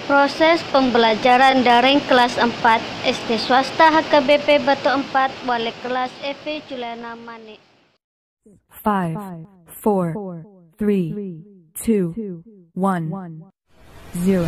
Proses pembelajaran daring kelas 4 SD swasta HKBP Batu 4 wali kelas Evi Juliana Mane. 5, 4, 3, 2, 1, 0.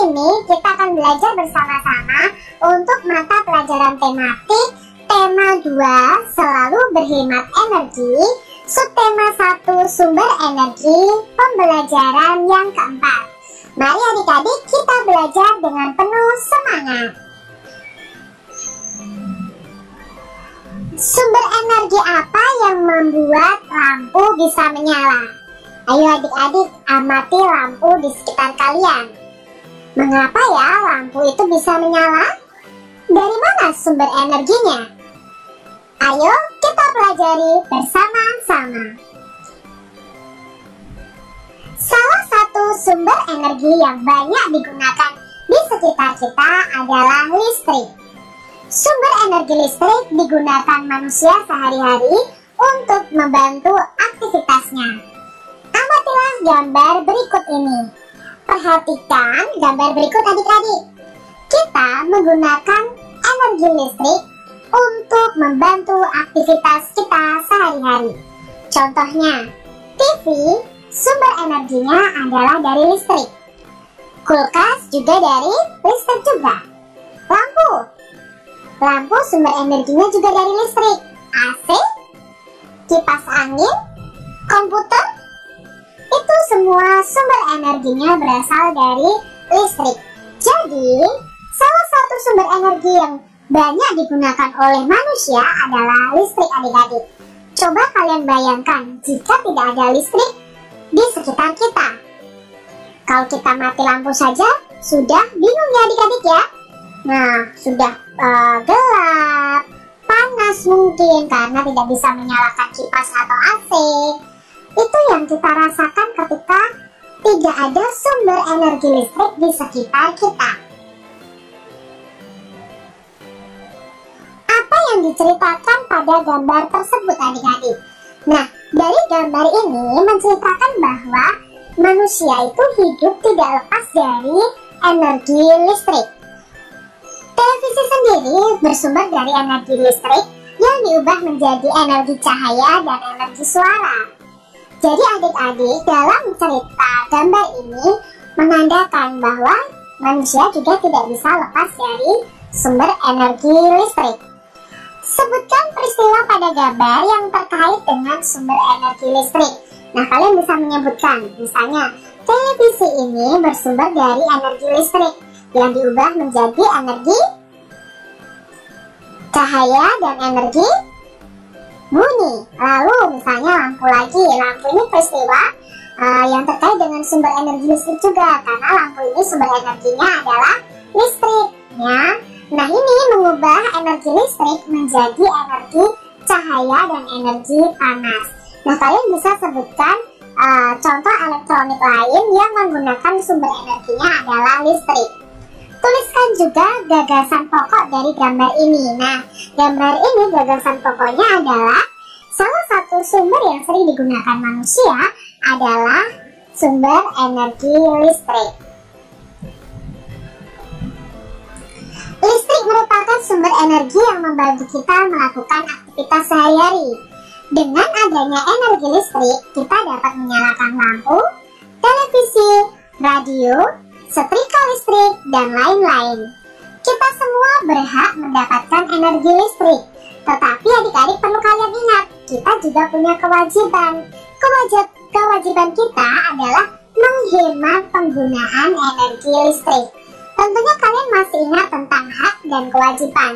Ini kita akan belajar bersama-sama untuk mata pelajaran tematik tema 2 selalu berhemat energi, subtema 1 sumber energi, pembelajaran yang keempat. Mari adik-adik kita belajar dengan penuh semangat. Sumber energi apa yang membuat lampu bisa menyala? Ayo adik-adik amati lampu di sekitar kalian. Mengapa ya lampu itu bisa menyala? Dari mana sumber energinya? Ayo kita pelajari bersama-sama. Salah satu sumber energi yang banyak digunakan di sekitar kita adalah listrik. Sumber energi listrik digunakan manusia sehari-hari untuk membantu aktivitasnya. Amatilah gambar berikut ini. Perhatikan gambar berikut adik-adik. Kita menggunakan energi listrik untuk membantu aktivitas kita sehari-hari. Contohnya, TV sumber energinya adalah dari listrik. Kulkas juga dari listrik juga. Lampu sumber energinya juga dari listrik. AC, kipas angin, komputer, itu semua sumber energinya berasal dari listrik. Jadi, salah satu sumber energi yang banyak digunakan oleh manusia adalah listrik adik-adik. Coba kalian bayangkan jika tidak ada listrik di sekitar kita. Kalau kita mati lampu saja, sudah bingung ya adik-adik ya. Nah, sudah gelap, panas mungkin karena tidak bisa menyalakan kipas atau AC. Itu yang kita rasakan ketika tidak ada sumber energi listrik di sekitar kita. Apa yang diceritakan pada gambar tersebut adik-adik? Nah, dari gambar ini menceritakan bahwa manusia itu hidup tidak lepas dari energi listrik. Televisi sendiri bersumber dari energi listrik yang diubah menjadi energi cahaya dan energi suara. Jadi adik-adik, dalam cerita gambar ini menandakan bahwa manusia juga tidak bisa lepas dari sumber energi listrik. Sebutkan peristiwa pada gambar yang terkait dengan sumber energi listrik. Nah, kalian bisa menyebutkan, misalnya televisi ini bersumber dari energi listrik yang diubah menjadi energi cahaya dan energi bunyi. Lalu misalnya lampu lagi. Lampu ini peristiwa yang terkait dengan sumber energi listrik juga, karena lampu ini sumber energinya adalah listrik ya. Nah, ini mengubah energi listrik menjadi energi cahaya dan energi panas. Nah, kalian bisa sebutkan contoh elektronik lain yang menggunakan sumber energinya adalah listrik. Tuliskan juga gagasan pokok dari gambar ini. Nah, gambar ini gagasan pokoknya adalah salah satu sumber yang sering digunakan manusia adalah sumber energi listrik. Listrik merupakan sumber energi yang membantu kita melakukan aktivitas sehari-hari. Dengan adanya energi listrik, kita dapat menyalakan lampu, televisi, radio, setrika listrik, dan lain-lain. Kita semua berhak mendapatkan energi listrik. Tetapi adik-adik perlu kalian ingat, kita juga punya kewajiban. Kewajiban kita adalah menghemat penggunaan energi listrik. Tentunya kalian masih ingat tentang hak dan kewajiban.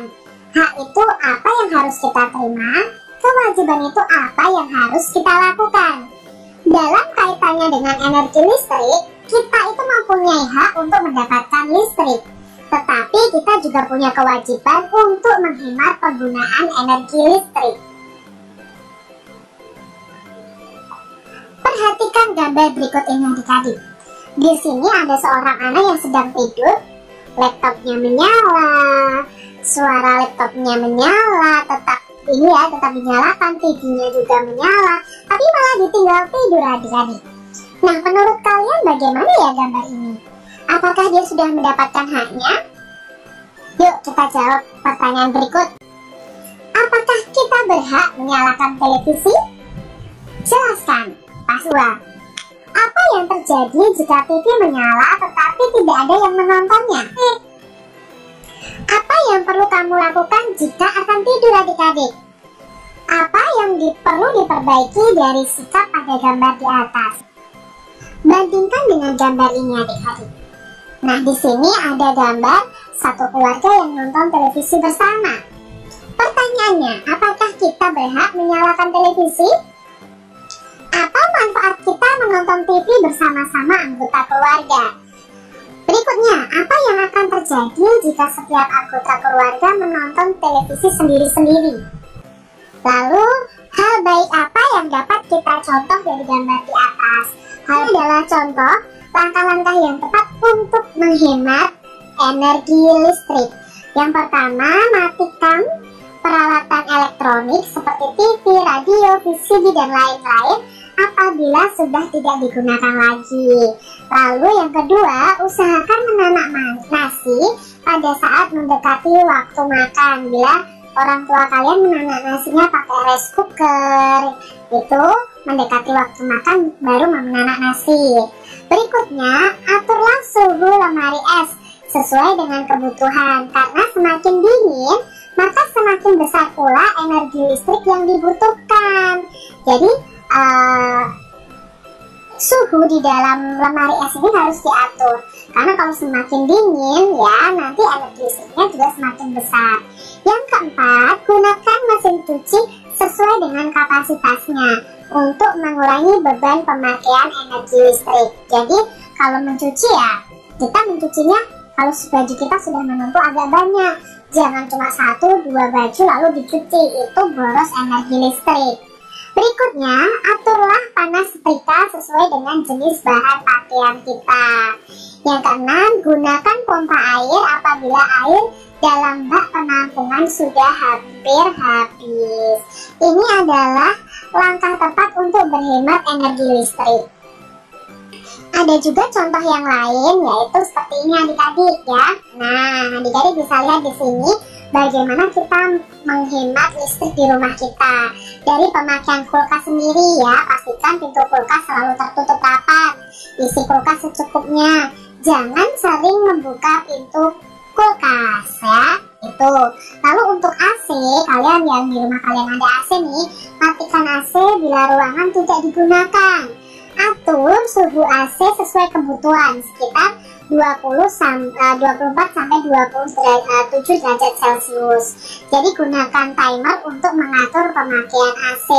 Hak itu apa yang harus kita terima, kewajiban itu apa yang harus kita lakukan. Dalam kaitannya dengan energi listrik, kita itu mempunyai hak untuk mendapatkan listrik. Tetapi kita juga punya kewajiban untuk menghemat penggunaan energi listrik. Perhatikan gambar berikut ini adik-adik. Di sini ada seorang anak yang sedang tidur, laptopnya menyala, suara laptopnya menyala, tetap dinyalakan, TV-nya juga menyala, tapi malah ditinggal tidur adik-adik. Nah, menurut kalian bagaimana ya gambar ini? Apakah dia sudah mendapatkan haknya? Yuk kita jawab pertanyaan berikut. Apakah kita berhak menyalakan televisi? Jelaskan, Pasua. Apa yang terjadi jika TV menyala tetapi tidak ada yang menontonnya? Apa yang perlu kamu lakukan jika akan tidur adik-adik? Apa yang perlu diperbaiki dari sikap pada gambar di atas? Bandingkan dengan gambar ini adik-adik. Nah, di sini ada gambar satu keluarga yang nonton televisi bersama. Pertanyaannya, apakah kita berhak menyalakan televisi? Apa manfaat kita menonton TV bersama-sama anggota keluarga? Berikutnya, apa yang akan terjadi jika setiap anggota keluarga menonton televisi sendiri-sendiri? Lalu, hal baik apa yang dapat kita contoh dari gambar di atas? Hal adalah contoh langkah-langkah yang tepat untuk menghemat energi listrik. Yang pertama, matikan peralatan elektronik seperti TV, radio, VCD, dan lain-lain apabila sudah tidak digunakan lagi. Lalu yang kedua, usahakan menanak nasi pada saat mendekati waktu makan. Bila orang tua kalian menanak nasinya pakai rice cooker, itu mendekati waktu makan baru menanak nasi. Berikutnya, aturlah suhu lemari es sesuai dengan kebutuhan, karena semakin dingin maka semakin besar pula energi listrik yang dibutuhkan. Jadi suhu di dalam lemari es ini harus diatur, karena kalau semakin dingin ya nanti energi listriknya juga semakin besar. Yang keempat, gunakan mesin cuci sesuai dengan kapasitasnya untuk mengurangi beban pemakaian energi listrik. Jadi kalau mencuci ya, kita mencucinya kalau baju kita sudah menumpuk agak banyak, jangan cuma 1-2 baju lalu dicuci, itu boros energi listrik. Berikutnya, aturlah panas setrika sesuai dengan jenis bahan pakaian kita. Yang keenam, gunakan pompa air apabila air dalam bak penampungan sudah hampir habis. Ini adalah langkah tepat untuk berhemat energi listrik. Ada juga contoh yang lain, yaitu seperti ini adik-adik ya. Nah, adik-adik bisa lihat di sini bagaimana kita menghemat listrik di rumah kita. Dari pemakaian kulkas sendiri ya, pastikan pintu kulkas selalu tertutup rapat. Isi kulkas secukupnya. Jangan sering membuka pintu kulkas ya. Itu. Lalu untuk AC, kalian yang di rumah kalian ada AC nih, matikan AC bila ruangan tidak digunakan. Atur suhu AC sesuai kebutuhan, sekitar 24 sampai 27 derajat Celcius. Jadi gunakan timer untuk mengatur pemakaian AC.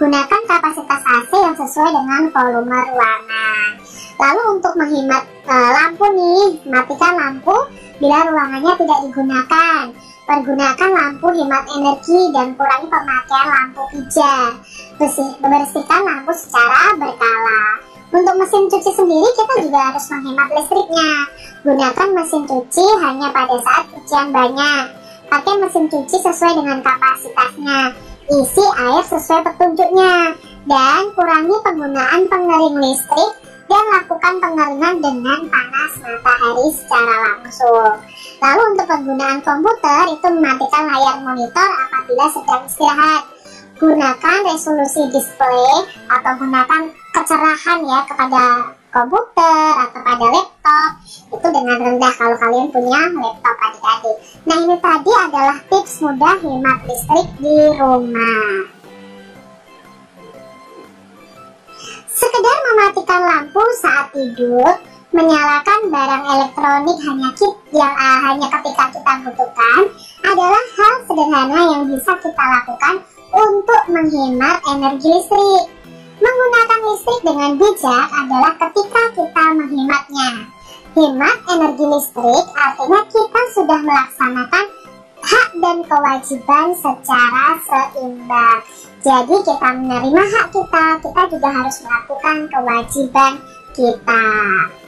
Gunakan kapasitas AC yang sesuai dengan volume ruangan. Lalu untuk menghemat lampu nih, matikan lampu bila ruangannya tidak digunakan. Pergunakan lampu hemat energi dan kurangi pemakaian lampu pijar. Bersihkan lampu secara berkala. Untuk mesin cuci sendiri kita juga harus menghemat listriknya. Gunakan mesin cuci hanya pada saat cucian banyak. Pakai mesin cuci sesuai dengan kapasitasnya. Isi air sesuai petunjuknya. Dan kurangi penggunaan pengering listrik dan lakukan pengeringan dengan panas matahari secara langsung. Lalu untuk penggunaan komputer itu mematikan layar monitor apabila sedang istirahat. Gunakan resolusi display atau gunakan kecerahan ya kepada komputer atau pada laptop itu dengan rendah kalau kalian punya laptop adik-adik. Nah, ini tadi adalah tips mudah hemat listrik di rumah. Sekedar mematikan lampu saat tidur, menyalakan barang elektronik hanya ketika kita butuhkan adalah hal sederhana yang bisa kita lakukan untuk menghemat energi listrik. Menggunakan listrik dengan bijak adalah ketika kita menghematnya. Hemat energi listrik artinya kita sudah melaksanakan hak dan kewajiban secara seimbang. Jadi kita menerima hak kita juga harus melakukan kewajiban kita.